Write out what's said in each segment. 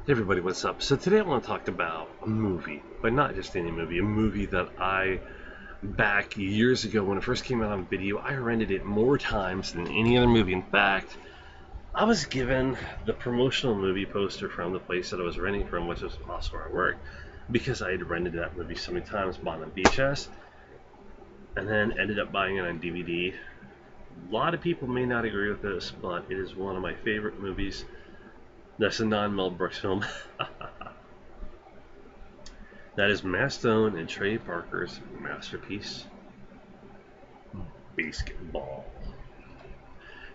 Hey everybody, what's up? So today I want to talk about a movie, but not just any movie, a movie that back years ago when it first came out on video, I rented it more times than any other movie. In fact, I was given the promotional movie poster from the place that I was renting from, which was also where I worked, because I had rented that movie so many times, bought it on VHS, and then ended up buying it on DVD. A lot of people may not agree with this, but it is one of my favorite movies. That's a non-Mel Brooks film. That is Matt Stone and Trey Parker's masterpiece, BASEketball.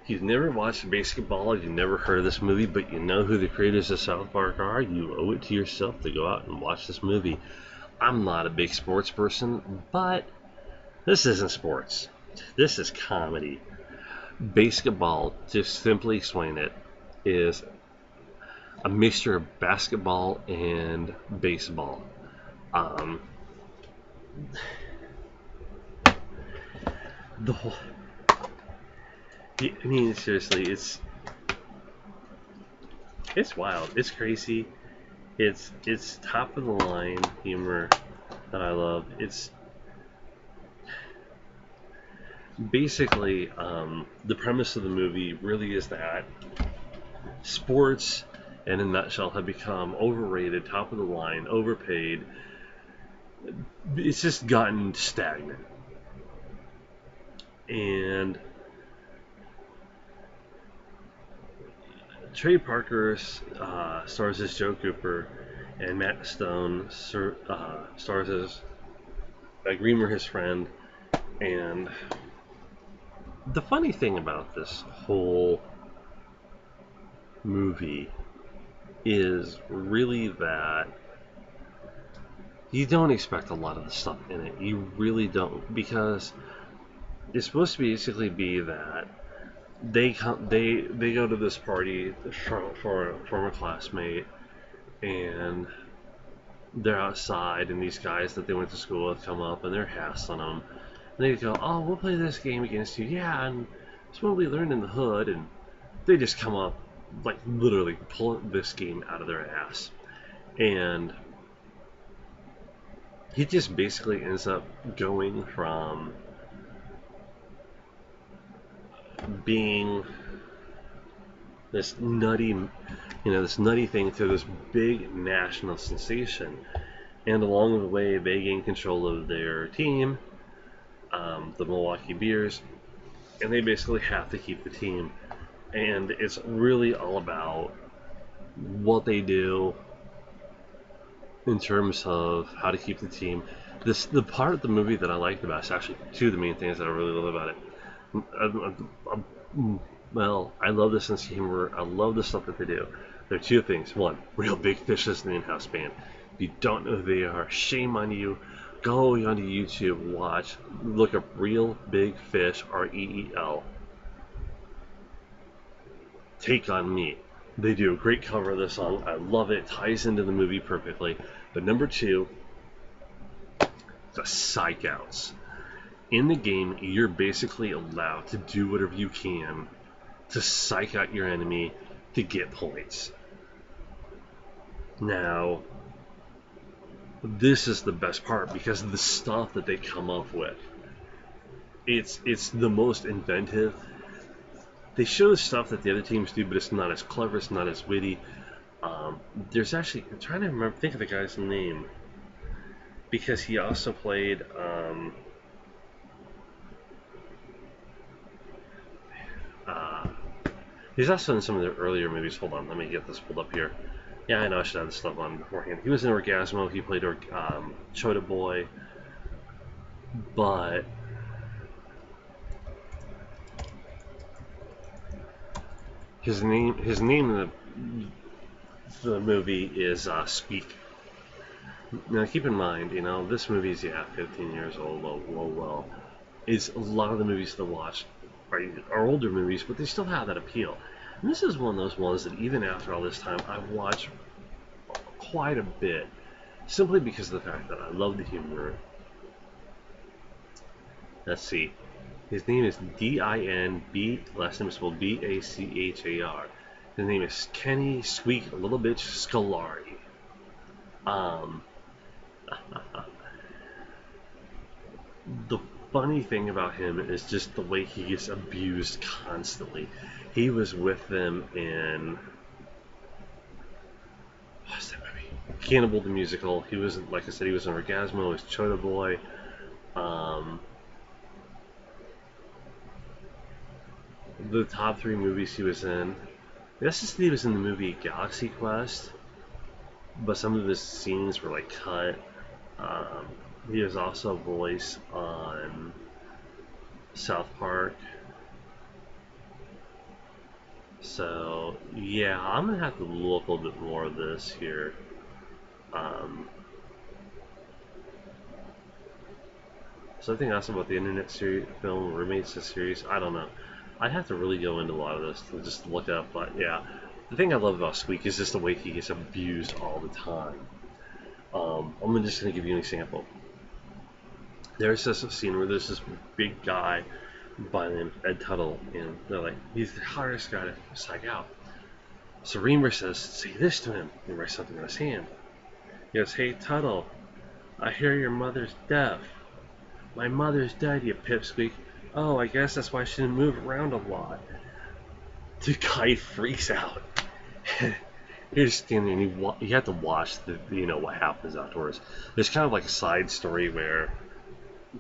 If you've never watched BASEketball, you've never heard of this movie, but you know who the creators of South Park are, you owe it to yourself to go out and watch this movie. I'm not a big sports person, but this isn't sports. This is comedy. BASEketball, to simply explain it, is a mixture of basketball and baseball. The whole, I mean, seriously, it's wild, it's crazy, it's top of the line humor that I love. It's basically the premise of the movie really is that sports, in a nutshell, have become overrated, top of the line, overpaid. It's just gotten stagnant. And Trey Parker stars as Joe Cooper, and Matt Stone stars as Greamer, his friend. And the funny thing about this whole movie is really that you don't expect a lot of the stuff in it. You really don't, because it's supposed to basically be that they go to this party for a former classmate, and they're outside, and these guys that they went to school with come up and they're hassling them. And they go, "Oh, we'll play this game against you." "Yeah, and it's what we learned in the hood." And they just come up, like, literally pull this game out of their ass. And he just basically ends up going from being this nutty, this nutty thing to this big national sensation. And along the way, they gain control of their team, the Milwaukee Bears, and they basically have to keep the team. And it's really all about what they do in terms of how to keep the team. The part of the movie that I liked about it is actually two of the main things that I really love about it. Well, I love the sense of humor. I love the stuff that they do. There are two things. One, Real Big Fish is the in-house band. If you don't know who they are, shame on you. Go onto YouTube, look up Real Big Fish, REEL. Take on Me. They do a great cover of the song. I love it. It ties into the movie perfectly. But number two, the psych outs. In the game, you're basically allowed to do whatever you can to psych out your enemy to get points. Now, this is the best part because of the stuff that they come up with. It's the most inventive. They show the stuff that the other teams do, but it's not as clever, it's not as witty. There's actually, I'm trying to think of the guy's name, because he also played he's also in some of the earlier movies. Hold on, let me get this pulled up here. Yeah, I know I should have this stuff on beforehand. He was in Orgasmo. He played Chota Boy. But his name in the movie is Speak. Now keep in mind, this movie is 15 years old. Well. It's a lot of the movies to watch are older movies, but they still have that appeal. And this is one of those ones that even after all this time, I've watched quite a bit, simply because of the fact that I love the humor. Let's see. His name is D-I-N-B, last name is spelled B-A-C-H-A-R. His name is Kenny Squeak Little Bitch Scolari. Um, the funny thing about him is just the way he gets abused constantly. He was with them in what's that movie? Cannibal the Musical. He was, like I said, he was in Orgasmo. He was Chota Boy. Um, the top three movies he was in. This is he was in the movie Galaxy Quest, but some of his scenes were like cut. Um, he was also a voice on South Park. So yeah, I'm gonna have to look a little bit more of this here. Um, Something else about the internet series, film Roommates, the series, I don't know. I'd have to really go into a lot of this to just look up, but yeah. The thing I love about Squeak is just the way he gets abused all the time. I'm just going to give you an example. There's this scene where there's this big guy by the name of Ed Tuttle, and they're like, he's the hardest guy to psych out. So Reamer says, say this to him. He writes something on his hand. He goes, hey Tuttle, I hear your mother's deaf. My mother's dead, you pipsqueak. Oh, I guess that's why she didn't move around a lot. The guy freaks out. You're just standing and you have to watch what happens afterwards. There's kind of like a side story where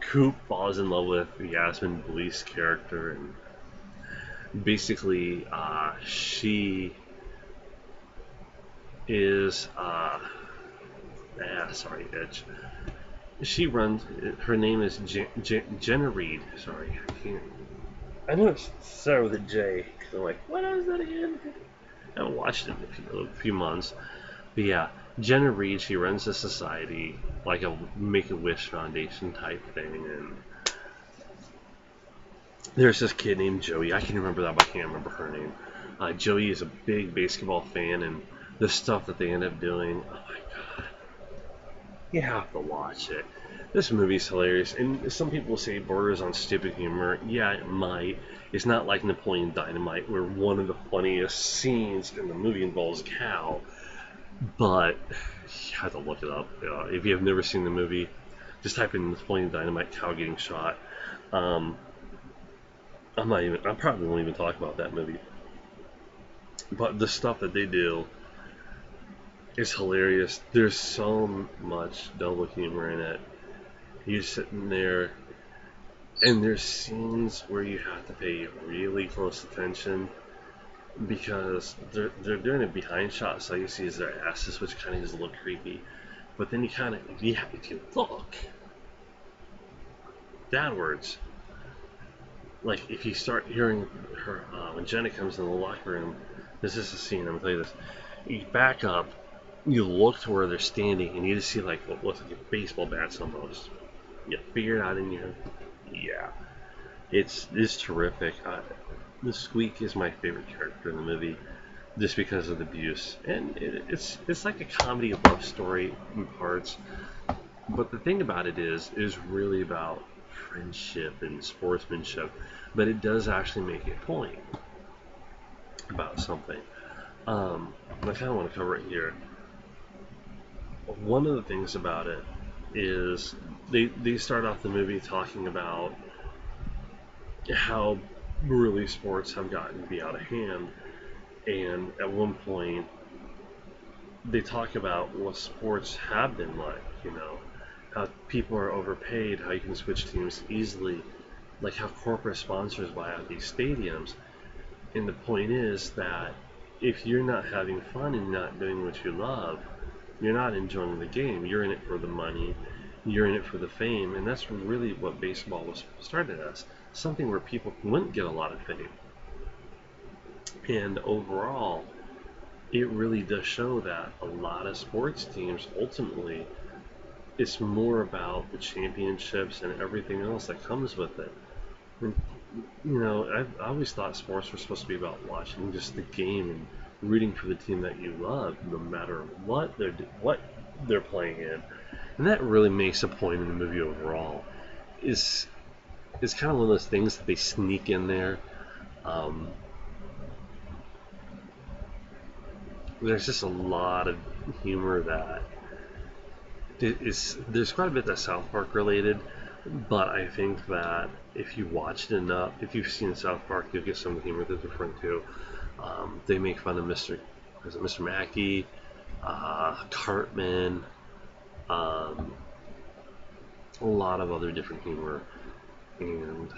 Coop falls in love with Yasmin Bleeth's character, and basically she is sorry, Edge. She runs. Her name is Jenna Reed. Sorry, I can't. I know it's started with a J. I'm like, what is that again? I haven't watched it in a few months. But yeah, Jenna Reed. She runs a society, like a Make-A-Wish Foundation type thing, and there's this kid named Joey. I can remember that, but I can't remember her name. Joey is a big basketball fan, and the stuff that they end up doing. Oh my god, you have to watch it. This movie's hilarious, and some people say it borders on stupid humor. Yeah, it might. It's not like Napoleon Dynamite, where one of the funniest scenes in the movie involves a cow. But you have to look it up. If you have never seen the movie, just type in Napoleon Dynamite cow getting shot. Um, I probably won't even talk about that movie. But the stuff that they do is hilarious. There's so much double humor in it. You're sitting there, and there's scenes where you have to pay really close attention because they're doing it behind shots, so you see is their asses, which kind of just look creepy. But then you have to look downwards. Like if you start hearing her when Jenna comes in the locker room, this is a scene. I'm gonna tell you this. You back up, you look to where they're standing, and you just see like what looks like baseball bats almost. You figure it out in your head. Yeah, it's terrific. The Squeak is my favorite character in the movie, just because of the abuse, and it's like a comedy love story in parts. But the thing about it is really about friendship and sportsmanship, but it does actually make a point about something. I kind of want to cover it here. One of the things about it is they start off the movie talking about how really sports have gotten to be out of hand, and at one point they talk about what sports have been like, how people are overpaid, how you can switch teams easily, like how corporate sponsors buy out these stadiums. And the point is that if you're not having fun and not doing what you love, you're not enjoying the game. You're in it for the money, you're in it for the fame, and that's really what baseball was started as, something where people wouldn't get a lot of fame. And overall, it really does show that a lot of sports teams ultimately, it's more about the championships and everything else that comes with it. And, I always thought sports were supposed to be about watching just the game and rooting for the team that you love, no matter what they're playing in. And that really makes a point in the movie overall. It's kind of one of those things that they sneak in there. Um, there's just a lot of humor that is. There's quite a bit that's South Park related, but I think that if you watched it enough, if you've seen South Park, you'll get some of the humor that they're referring to. They make fun of Mr. Mackey, Cartman, um, a lot of other different humor, and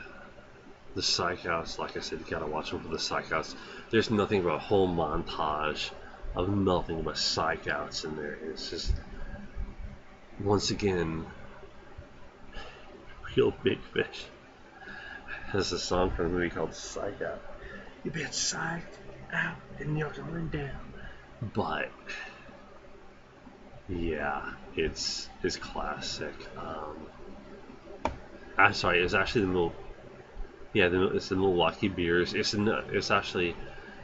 the Psych House. Like I said, you gotta watch them for the Psych House. There's nothing but a whole montage of nothing but Psych Outs in there. It's just once again, Real Big Fish has a song from a movie called Psych Out. You've been psyched out and you're going down. But yeah, it's classic. I'm sorry, it's actually it's the Milwaukee Beers. It's actually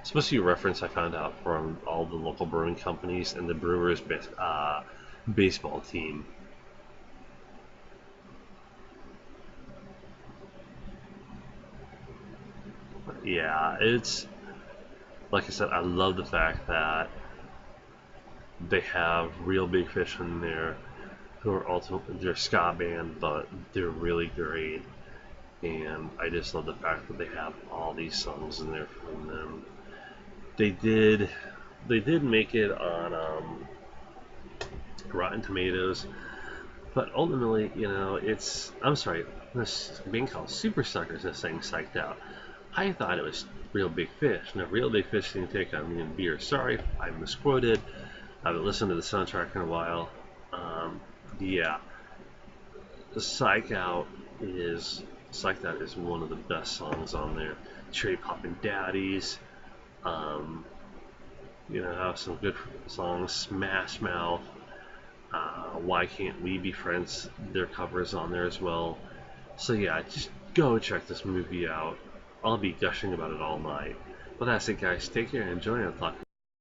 supposed to be a reference I found out from all the local brewing companies and the Brewers baseball team. Yeah, it's like I said, I love the fact that they have Real Big Fish in there, who are ultimately they're a ska band, but they're really great. And I just love the fact that they have all these songs in there from them. They did they did make it on Rotten Tomatoes, but ultimately, it's I'm sorry, this being called Super Suckers is saying Psyched Out. I thought it was Real Big Fish. Now, Real Big Fish didn't take on me and beer. Sorry, I misquoted. I haven't listened to the soundtrack in a while. Yeah, the Psyched Out is one of the best songs on there. Cherry Poppin' Daddies. Um, have some good songs. Smash Mouth. Why Can't We Be Friends? Their covers on there as well. So yeah, just go check this movie out. I'll be gushing about it all night. But that's it, guys. Take care and enjoy. I'll talk